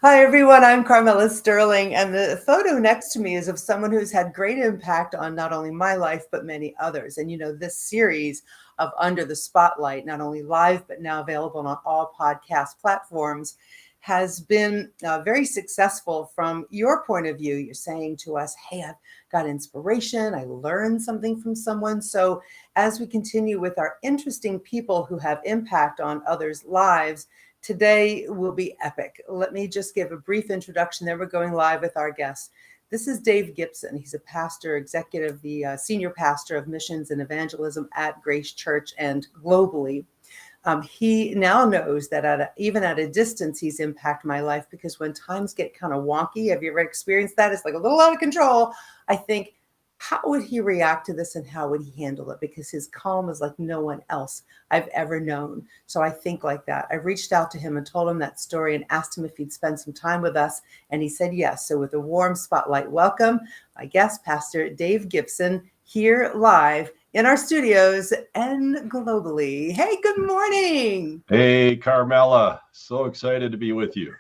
Hi, everyone. I'm Carmela Sterling, and the photo next to me is of someone who's had great impact on not only my life, but many others. And, this series of Under the Spotlight, not only live, but now available on all podcast platforms, has been very successful from your point of view. You're saying to us, hey, I've got inspiration. I learned something from someone. So as we continue with our interesting people who have impact on others' lives, today will be epic. Let me just give a brief introduction, then we're going live with our guest. This is Dave Gibson. He's a pastor, executive, the senior pastor of missions and evangelism at Grace Church and globally. He now knows that even at a distance, he's impacted my life, because when times get kind of wonky, have you ever experienced that? It's like a little out of control. I think, how would he react to this and how would he handle it? Because his calm is like no one else I've ever known. So I think like that. I reached out to him and told him that story and asked him if he'd spend some time with us. And he said yes. So with a warm spotlight welcome, my guest, Pastor Dave Gibson, here live in our studios and globally. Hey, good morning. Hey, Carmela. So excited to be with you.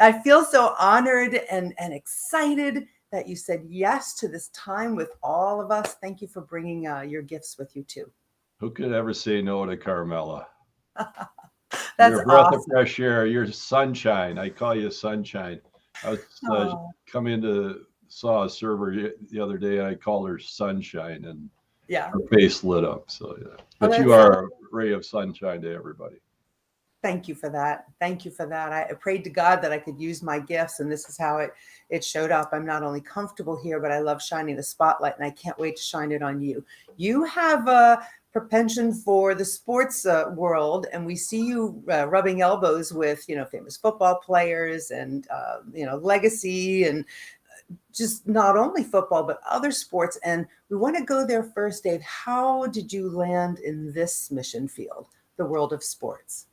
I feel so honored and excited that you said yes to this time with all of us. Thank you for bringing your gifts with you too. Who could ever say no to Carmela? That's You're a breath awesome. of fresh air. You're sunshine. I call you sunshine. I was saw a server the other day, and I called her sunshine, and her face lit up. So yeah, but you are a ray of sunshine to everybody. Thank you for that. Thank you for that. I prayed to God that I could use my gifts, and this is how it showed up. I'm not only comfortable here, but I love shining the spotlight, and I can't wait to shine it on you. You have a propension for the sports world, and we see you rubbing elbows with, famous football players and, legacy, and just not only football, but other sports. And we want to go there first, Dave. How did you land in this mission field, the world of sports?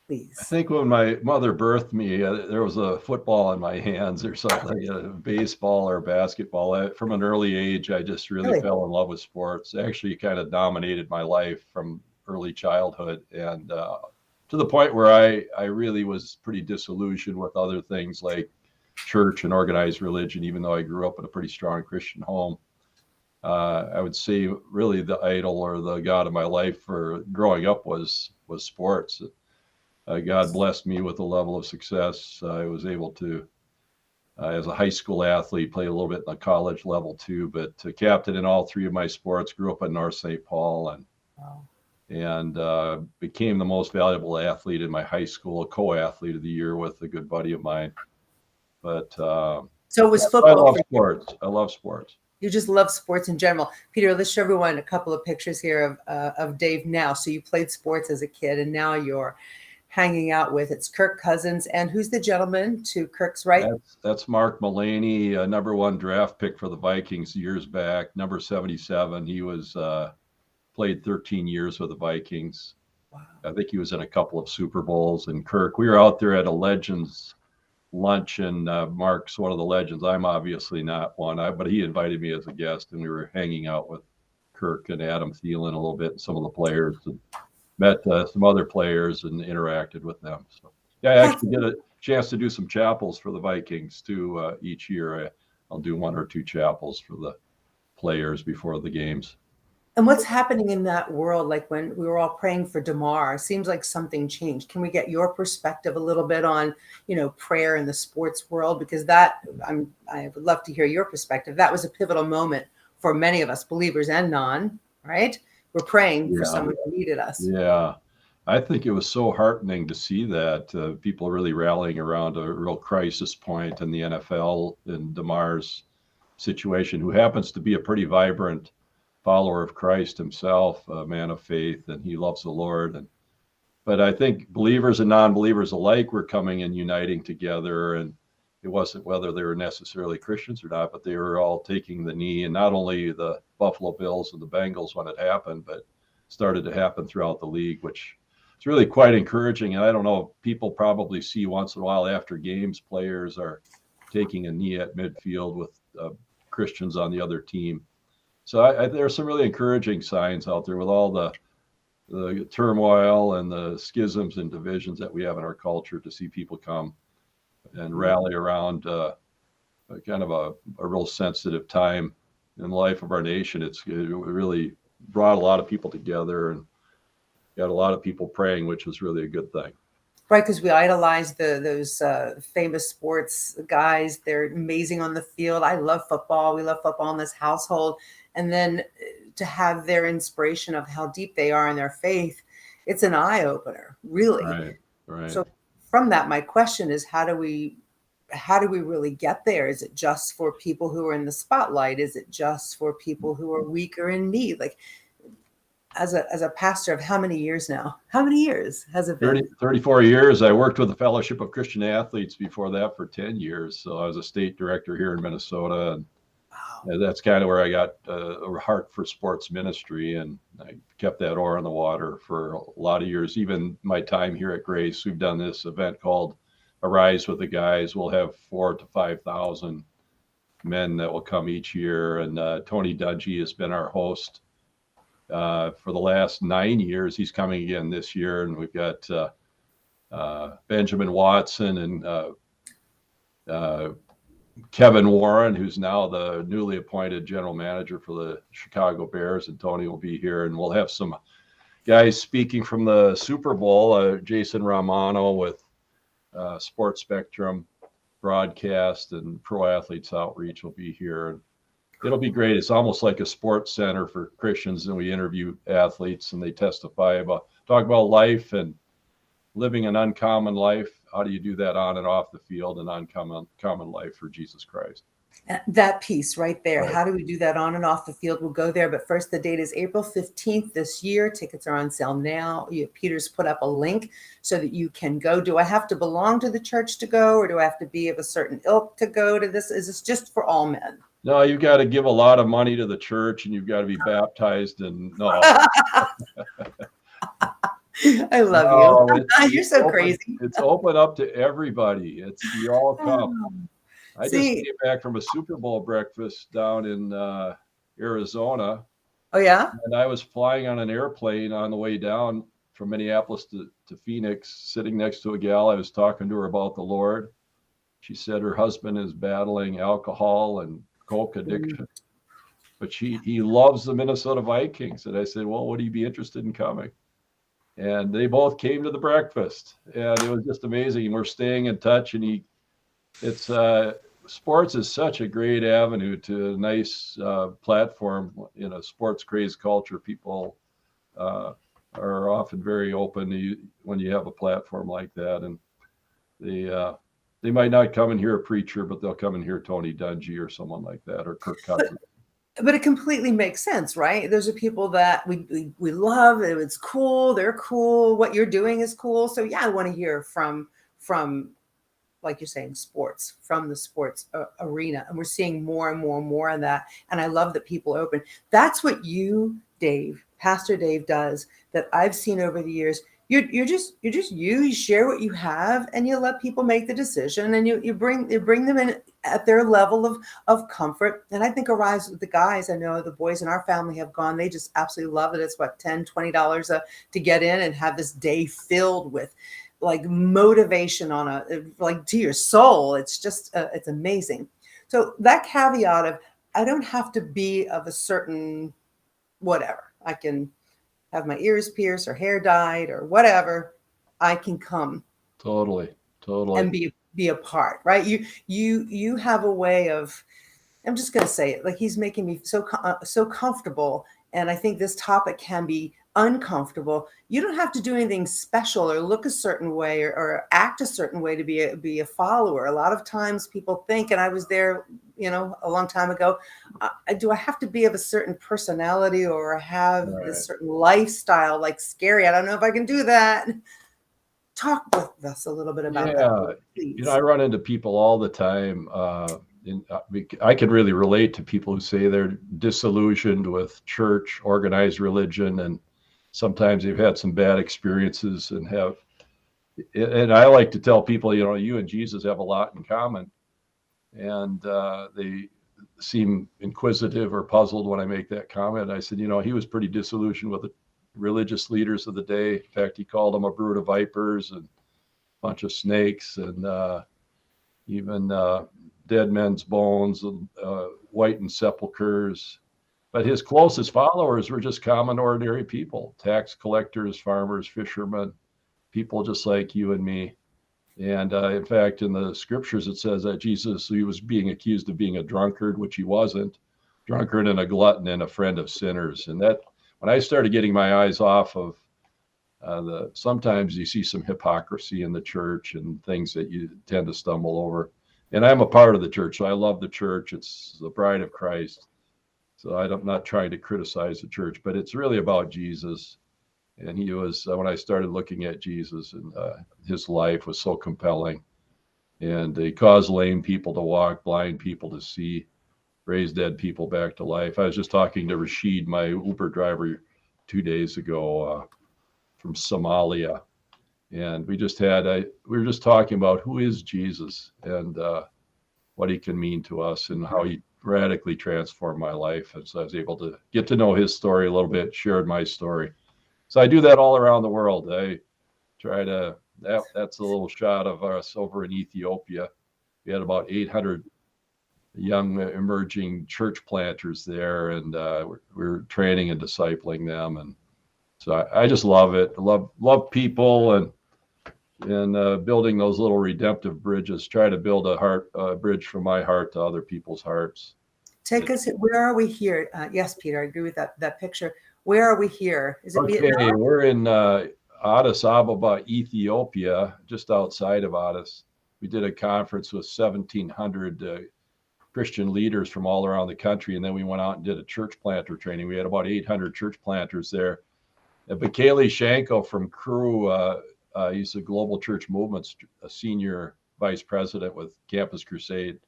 Please. I think when my mother birthed me, there was a football in my hands or something, baseball or basketball. From an early age, I just really fell in love with sports. Actually, kind of dominated my life from early childhood, and to the point where I really was pretty disillusioned with other things like church and organized religion, even though I grew up in a pretty strong Christian home. I would say really the idol or the God of my life for growing up was sports. God blessed me with a level of success. I was able to, as a high school athlete, play a little bit in the college level too, but captain in all three of my sports, grew up in North St. Paul, and became the most valuable athlete in my high school, a co-athlete of the year with a good buddy of mine. But so it was football. I love sports. I love sports. You just love sports in general. Peter, let's show everyone a couple of pictures here of Dave now. So you played sports as a kid, and now you're hanging out with, it's Kirk Cousins. And who's the gentleman to Kirk's right? That's Mark Mullaney, number one draft pick for the Vikings years back, number 77. He was played 13 years with the Vikings. Wow. I think he was in a couple of Super Bowls. And Kirk, we were out there at a Legends lunch, and Mark's one of the legends. I'm obviously not one, but he invited me as a guest, and we were hanging out with Kirk and Adam Thielen a little bit, and some of the players, and met some other players and interacted with them. So yeah, I actually get a chance to do some chapels for the Vikings too each year. I'll do one or two chapels for the players before the games. And what's happening in that world? Like when we were all praying for DeMar, seems like something changed. Can we get your perspective a little bit on, prayer in the sports world? Because I would love to hear your perspective. That was a pivotal moment for many of us, believers and non, right? We're praying for someone who needed us. Yeah. I think it was so heartening to see that people really rallying around a real crisis point in the NFL in DeMar's situation, who happens to be a pretty vibrant follower of Christ himself, a man of faith, and he loves the Lord. But I think believers and non-believers alike were coming and uniting together, and it wasn't whether they were necessarily Christians or not, but they were all taking the knee, and not only the Buffalo Bills and the Bengals when it happened, but started to happen throughout the league, which is really quite encouraging. And I don't know, people probably see once in a while after games, players are taking a knee at midfield with Christians on the other team. So there are some really encouraging signs out there with all the turmoil and the schisms and divisions that we have in our culture, to see people come and rally around kind of a real sensitive time in the life of our nation. It really brought a lot of people together and got a lot of people praying, which was really a good thing. Right, because we idolize those famous sports guys. They're amazing on the field. I love football. We love football in this household. And then to have their inspiration of how deep they are in their faith, it's an eye opener, really. Right, right. So from that, my question is, how do we really get there? Is it just for people who are in the spotlight? Is it just for people who are weaker in need? Like, as a pastor of how many years now? How many years has it been? 34 years. I worked with the Fellowship of Christian Athletes before that for 10 years. So I was a state director here in Minnesota. And Wow. that's kind of where I got a heart for sports ministry. And I kept that oar in the water for a lot of years. Even my time here at Grace, we've done this event called Arise with the Guys. We'll have 4,000 to 5,000 men that will come each year. And Tony Dungy has been our host for the last 9 years. He's coming again this year, and we've got Benjamin Watson and Kevin Warren, who's now the newly appointed general manager for the Chicago Bears, and Tony will be here, and we'll have some guys speaking from the Super Bowl. Jason Romano with Sports Spectrum broadcast and Pro Athletes Outreach will be here. And it'll be great. It's almost like a sports center for Christians, and we interview athletes and they talk about life and living an uncommon life. How do you do that on and off the field, an uncommon life for Jesus Christ? That piece right there. Right. How do we do that on and off the field? We'll go there. But first, the date is April 15th this year. Tickets are on sale now. Peter's put up a link so that you can go. Do I have to belong to the church to go, or do I have to be of a certain ilk to go to this? Is this just for all men? No, you've got to give a lot of money to the church, and you've got to be baptized. And no, I love you. it's You're so open, crazy. It's open up to everybody. You all come. I just See, came back from a Super Bowl breakfast down in Arizona, oh yeah? and I was flying on an airplane on the way down from Minneapolis to Phoenix, sitting next to a gal. I was talking to her about the Lord. She said her husband is battling alcohol and coke addiction, but he loves the Minnesota Vikings. And I said, well, would he be interested in coming? And they both came to the breakfast, and it was just amazing. And we're staying in touch, and sports is such a great avenue to a nice platform in a sports crazed culture. People are often very open to you when you have a platform like that, and they might not come and hear a preacher, but they'll come and hear Tony Dungy or someone like that, or Kirk Cousins. But it completely makes sense, right? Those are people that we love. It's cool. They're cool. What you're doing is cool. So yeah, I want to hear from like you're saying, sports, from the sports arena. And we're seeing more and more and more of that. And I love that people are open. That's what you, Dave, Pastor Dave, does that I've seen over the years. You're just you share what you have, and you let people make the decision, and you bring them in at their level of comfort. And I think Arise with the Guys, I know the boys in our family have gone. They just absolutely love it. It's what, $10, $20 to get in and have this day filled with like motivation like to your soul. It's just it's amazing. So that caveat of, I don't have to be of a certain whatever. I can have my ears pierced or hair dyed or whatever. I can come Totally. and be a part, right? You have a way of, I'm just going to say it, like, he's making me so comfortable. And I think this topic can be uncomfortable. You don't have to do anything special or look a certain way or act a certain way to be a follower. A lot of times people think, and I was there, a long time ago, do I have to be of a certain personality or have this certain lifestyle? Like, scary. I don't know if I can do that. Talk with us a little bit about that, please. I run into people all the time. I can really relate to people who say they're disillusioned with church, organized religion, and sometimes they've had some bad experiences and I like to tell people, you and Jesus have a lot in common. And they seem inquisitive or puzzled when I make that comment. I said, he was pretty disillusioned with the religious leaders of the day. In fact, he called them a brood of vipers and a bunch of snakes. And even dead men's bones, whitened sepulchres. But his closest followers were just common, ordinary people, tax collectors, farmers, fishermen, people just like you and me. And in fact, in the scriptures, it says that Jesus, he was being accused of being a drunkard, which he wasn't, drunkard and a glutton and a friend of sinners. And that, when I started getting my eyes off of sometimes you see some hypocrisy in the church and things that you tend to stumble over. And I'm a part of the church, so I love the church. It's the bride of Christ. So I'm not trying to criticize the church, but it's really about Jesus. And he was, when I started looking at Jesus, and his life was so compelling. And he caused lame people to walk, blind people to see, raised dead people back to life. I was just talking to Rashid, my Uber driver, 2 days ago from Somalia. And we were just talking about who is Jesus and what he can mean to us and how he radically transformed my life. And so I was able to get to know his story a little bit, shared my story. So I do that all around the world. I try to, that's a little shot of us over in Ethiopia. We had about 800 young emerging church planters there, and we're training and discipling them. And so I just love it. I love people and building those little redemptive bridges. Try to build a bridge from my heart to other people's hearts. Take us, where are we here? Yes, Peter, I agree with that picture. Where are we here? Is it Okay, Vietnam? we're in Addis Ababa, Ethiopia, just outside of Addis. We did a conference with 1,700 Christian leaders from all around the country, and then we went out and did a church planter training. We had about 800 church planters there. Bakali Shanko from Crew, he's a Global Church Movement's a senior vice president with Campus Crusade.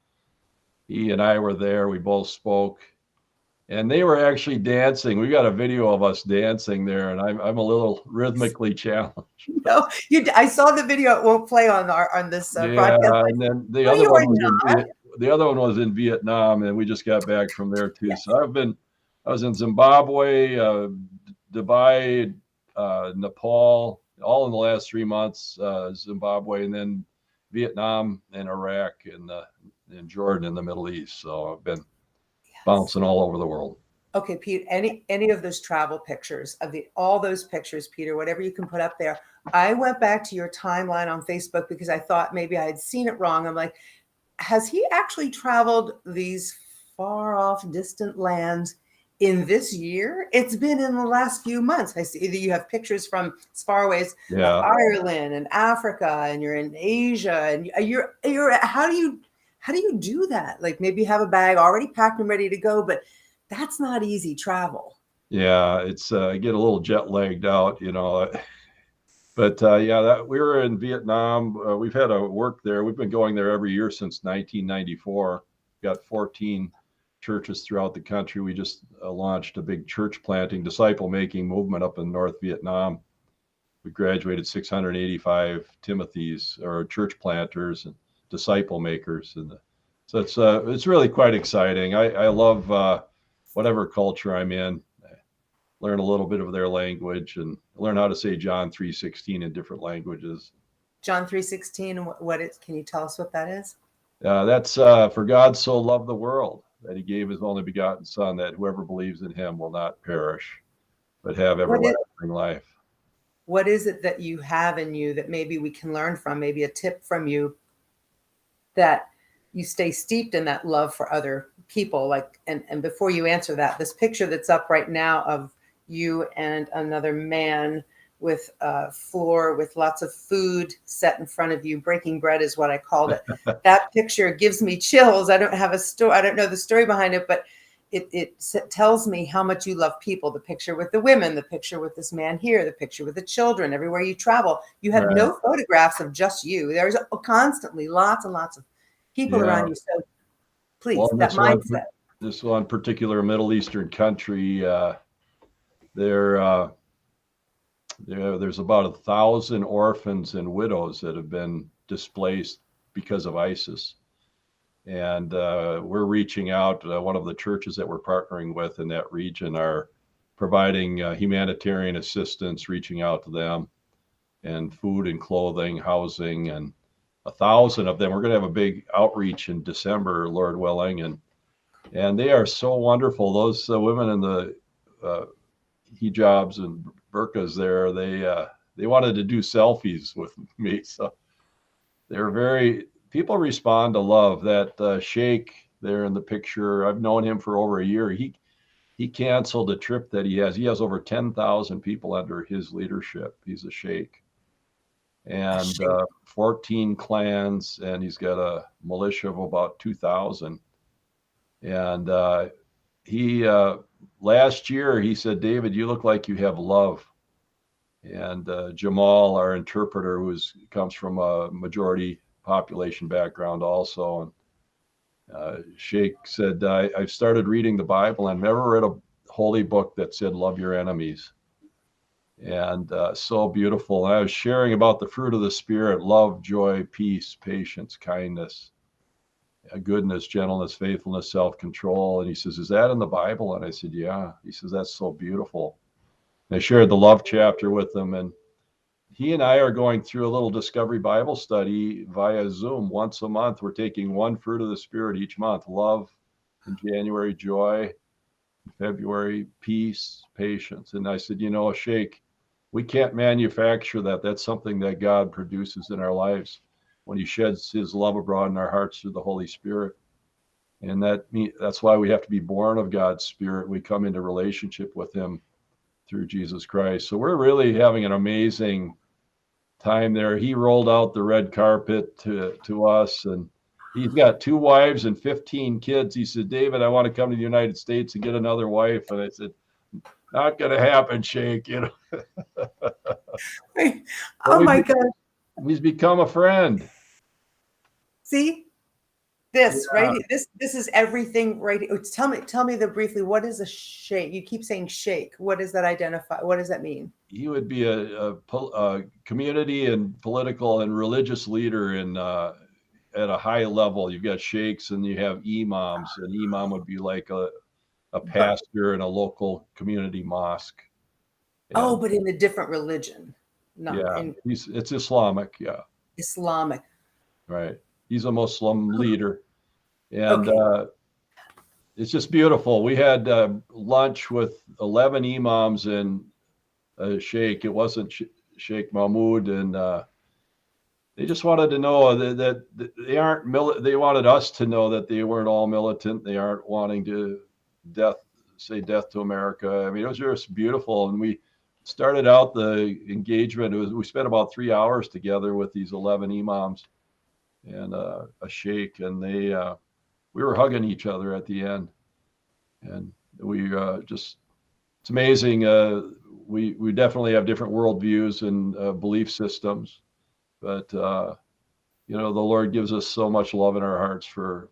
He and I were there. We both spoke, and they were actually dancing. We got a video of us dancing there, and I'm a little rhythmically challenged. No, I saw the video. It won't play on this broadcast. And then the other one was in Vietnam, and we just got back from there too. Yes. So I was in Zimbabwe, Dubai, Nepal, all in the last 3 months, Zimbabwe, and then Vietnam and Iraq and Jordan in the Middle East. So I've been bouncing all over the world. Okay, Pete, any of those travel pictures all those pictures, Peter, whatever you can put up there. I went back to your timeline on Facebook because I thought maybe I had seen it wrong. I'm like, has he actually traveled these far off distant lands in this year? It's been in the last few months. I see that you have pictures from as far away as Ireland and Africa, and you're in Asia, and you're how do you do that? Like, maybe have a bag already packed and ready to go, but that's not easy travel. Yeah, it's I get a little jet lagged out, But we were in Vietnam. We've had a work there. We've been going there every year since 1994. Got 14 churches throughout the country. We just launched a big church planting, disciple making movement up in North Vietnam. We graduated 685 Timothys, or church planters and disciple makers, and so it's really quite exciting. I love whatever culture I'm in. Learn a little bit of their language and learn how to say John 3:16 in different languages. John 3:16, can you tell us what that is? That's for God so loved the world that he gave his only begotten son, that whoever believes in him will not perish, but have everlasting life. What is it that you have in you that maybe we can learn from, maybe a tip from you, that you stay steeped in that love for other people? Like, and before you answer that, this picture that's up right now of you and another man with a floor with lots of food set in front of you, breaking bread is what I called it. That picture gives me chills. I don't have a story. I don't know the story behind it, but it tells me how much you love people. The picture with the women, the picture with this man here, the picture with the children. Everywhere you travel, you have no photographs of just you. There's constantly lots and lots of people around you. So please, that mindset. This one particular Middle Eastern country, there's about 1,000 orphans and widows that have been displaced because of ISIS. And we're reaching out. One of the churches that we're partnering with in that region are providing humanitarian assistance, reaching out to them, and food and clothing, housing, and 1,000 of them. We're going to have a big outreach in December, Lord willing, and they are so wonderful. Those women in the hijabs and burqas there, they wanted to do selfies with me. So they're very, people respond to love. That Sheikh there in the picture, I've known him for over a year. He canceled a trip that he has. He has over 10,000 people under his leadership. He's a sheikh, A and shame. 14 clans, and he's got a militia of about 2,000. And he last year he said, David, you look like you have love. And Jamal, our interpreter, who comes from a majority population background also, and Sheikh said, I've started reading the Bible. I've never read a holy book that said, love your enemies. And so beautiful. And I was sharing about the fruit of the Spirit: love, joy, peace, patience, kindness, goodness, gentleness, faithfulness, self-control. And he says, is that in the Bible? And I said, yeah. He says, that's so beautiful. And I shared the love chapter with him. And he and I are going through a little Discovery Bible study via Zoom once a month. We're taking one fruit of the Spirit each month: love in January, joy in February, peace, patience. And I said, Sheikh, we can't manufacture that. That's something that God produces in our lives when he sheds his love abroad in our hearts through the Holy Spirit. And that's why we have to be born of God's Spirit. We come into relationship with him through Jesus Christ. So we're really having an amazing time there. He rolled out the red carpet to us, and he's got 2 wives and 15 kids. He said, David, I want to come to the United States and get another wife. And I said, not going to happen, Sheikh. But Oh my God. he's become a friend. See this, Yeah. right? This is everything, right? Tell me briefly, what is a shake? You keep saying shake. What does that identify? What does that mean? He would be a community and political and religious leader at a high level. You've got sheikhs and you have imams. An imam would be like a But pastor in a local community mosque. oh, And but in a different religion, not yeah, in it's Islamic. Yeah, Islamic. right. He's a Muslim leader, and Okay. it's just beautiful. We had lunch with 11 imams and a sheikh. It wasn't Sheikh Mahmoud, and they just wanted to know that they aren't. They wanted us to know that they weren't all militant. They aren't wanting to say death to America. I mean, it was just beautiful, and we started out the engagement. We spent about 3 hours together with these 11 imams and a sheikh, and we were hugging each other at the end, and we just it's amazing. We definitely have different worldviews and belief systems, but the Lord gives us so much love in our hearts for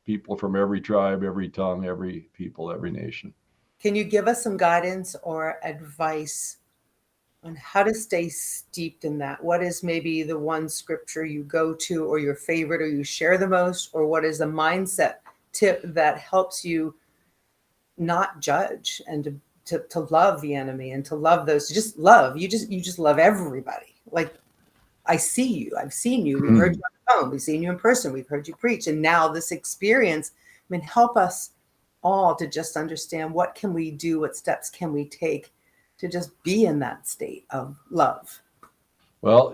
people from every tribe, every tongue, every people, every nation. Can you give us some guidance or advice on how to stay steeped in that? What is maybe the one scripture you go to, or your favorite, or you share the most, or what is the mindset tip that helps you not judge and to love the enemy and to love those, to just love, you just love everybody. Like, I see you, I've seen you, we've heard you on the phone, we've seen you in person, we've heard you preach, and now this experience, I mean, help us all to just understand, what can we do, what steps can we take to just be in that state of love. Well,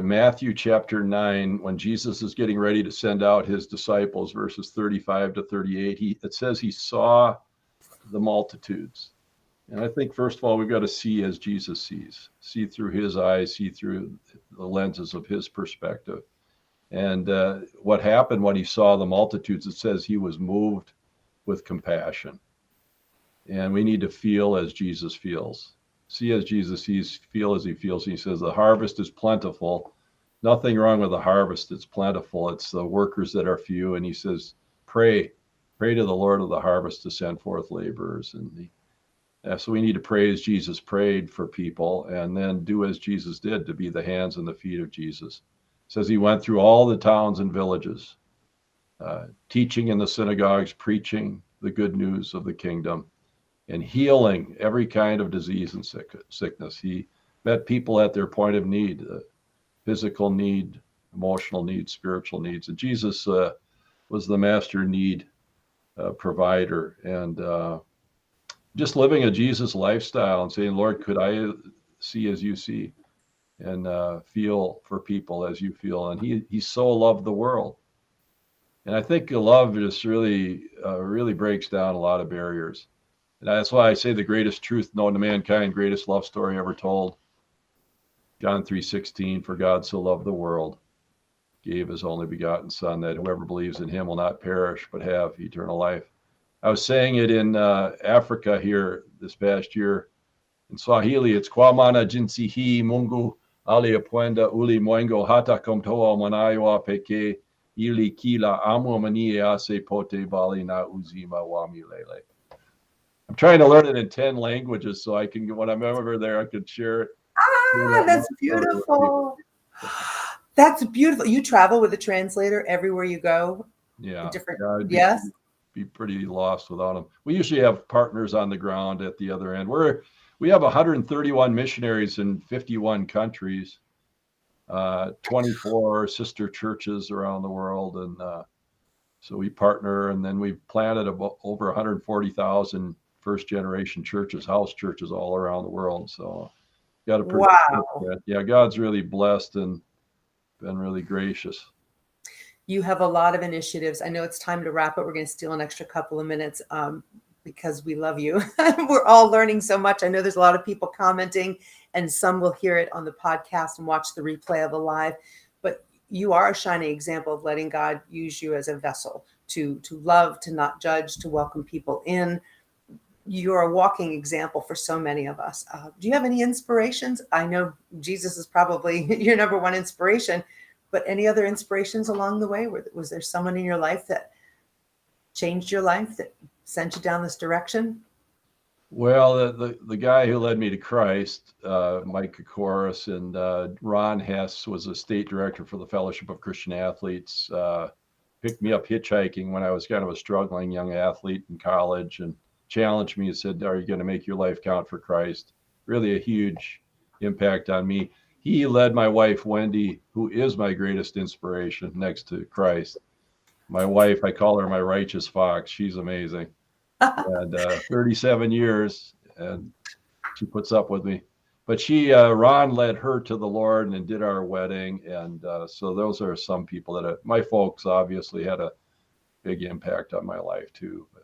Matthew chapter 9, when Jesus is getting ready to send out his disciples, verses 35 to 38, it says he saw the multitudes. And I think, first of all, we've got to see as Jesus sees, see through his eyes, see through the lenses of his perspective. And what happened when he saw the multitudes, it says he was moved with compassion. And we need to feel as Jesus feels, see as Jesus sees, feel as he feels. He says the harvest is plentiful. Nothing wrong with the harvest. It's plentiful. It's the workers that are few. And he says, pray to the Lord of the harvest to send forth laborers. And so we need to pray as Jesus prayed for people, and then do as Jesus did, to be the hands and the feet of Jesus. It says he went through all the towns and villages, teaching in the synagogues, preaching the good news of the kingdom, and healing every kind of disease and sickness. He met people at their point of need, physical need, emotional needs, spiritual needs. And Jesus was the master need provider. And just living a Jesus lifestyle and saying, Lord, could I see as you see, and feel for people as you feel? And he so loved the world. And I think love just really breaks down a lot of barriers. And that's why I say the greatest truth known to mankind, greatest love story ever told. John 3:16, for God so loved the world, gave his only begotten son, that whoever believes in him will not perish, but have eternal life. I was saying it in Africa here this past year in Swahili. It's kwa maana jinsi hii Mungu aliyapenda ulimwengu hata kumtoa mwanawe wa pekee ili kila amwaminie asipotee bali na uzima wa milele. I'm trying to learn it in 10 languages so I can, when I'm over there, I could share it. That's beautiful. That's beautiful. You travel with a translator everywhere you go? Yeah. Yes? Be pretty lost without them. We usually have partners on the ground at the other end. We have 131 missionaries in 51 countries, 24 sister churches around the world. And so we partner, and then we've planted over 140,000 first generation churches, house churches all around the world. So got to wow. Yeah, God's really blessed and been really gracious. You have a lot of initiatives. I know it's time to wrap, but we're going to steal an extra couple of minutes because we love you. We're all learning so much. I know there's a lot of people commenting, and some will hear it on the podcast and watch the replay of the live. But you are a shining example of letting God use you as a vessel to love, to not judge, to welcome people in. You're a walking example for so many of us. Do you have any inspirations? I know Jesus is probably your number one inspiration, but any other inspirations along the way? Was there someone in your life that changed your life, that sent you down this direction? Well, the guy who led me to Christ, Mike Kokoris, and Ron Hess was a state director for the Fellowship of Christian Athletes, picked me up hitchhiking when I was kind of a struggling young athlete in college, and challenged me and said, are you going to make your life count for Christ? Really a huge impact on me. He led my wife, Wendy, who is my greatest inspiration next to Christ. My wife, I call her my righteous fox. She's amazing. And 37 years, and she puts up with me. But Ron led her to the Lord and did our wedding. And so those are some people that my folks obviously had a big impact on my life too. But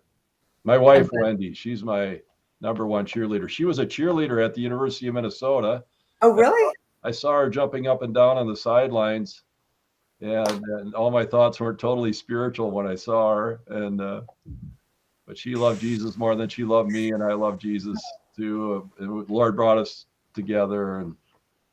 my wife, Wendy, she's my number one cheerleader. She was a cheerleader at the University of Minnesota. Oh, really? I saw her jumping up and down on the sidelines, and all my thoughts weren't totally spiritual when I saw her. And but she loved Jesus more than she loved me, and I love Jesus too. The Lord brought us together and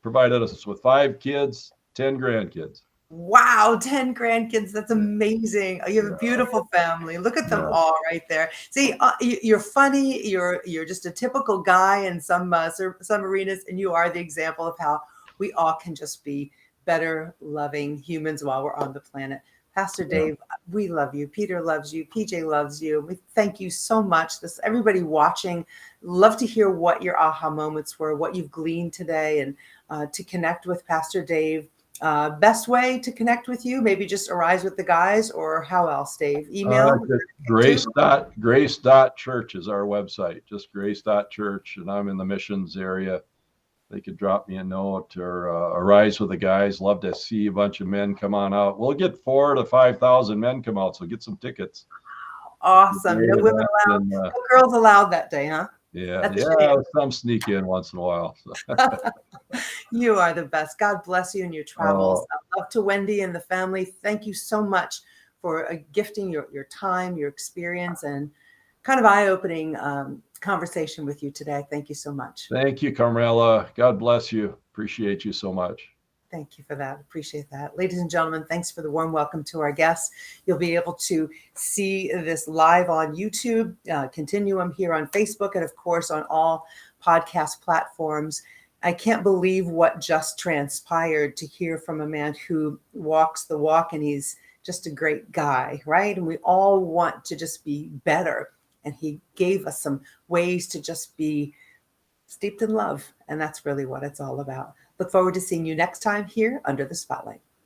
provided us with 5 kids, 10 grandkids. Wow, 10 grandkids. That's amazing. You have a beautiful family. Look at them all right there. See, you're funny. You're just a typical guy in some arenas, and you are the example of how we all can just be better, loving humans while we're on the planet. Pastor Dave, we love you. Peter loves you. PJ loves you. We thank you so much. Everybody watching, love to hear what your aha moments were, what you've gleaned today, and to connect with Pastor Dave. Best way to connect with you, maybe just Arise with the Guys, or how else, Dave? Email? Grace.church is our website, just grace.church, and I'm in the missions area. They could drop me a note, or Arise with the Guys. Love to see a bunch of men come on out. We'll get 4,000 to 5,000 men come out, so get some tickets. Awesome. No women allowed. No girls allowed that day, huh? Yeah, some sneak in once in a while. So. You are the best. God bless you in your travels. Love to Wendy and the family. Thank you so much for gifting your time, your experience, and kind of eye-opening conversation with you today. Thank you so much. Thank you, Carmela. God bless you. Appreciate you so much. Thank you for that. Appreciate that. Ladies and gentlemen, thanks for the warm welcome to our guests. You'll be able to see this live on YouTube, Continuum here on Facebook, and of course on all podcast platforms. I can't believe what just transpired to hear from a man who walks the walk, and he's just a great guy, right? And we all want to just be better. And he gave us some ways to just be steeped in love. And that's really what it's all about. Look forward to seeing you next time here under the spotlight.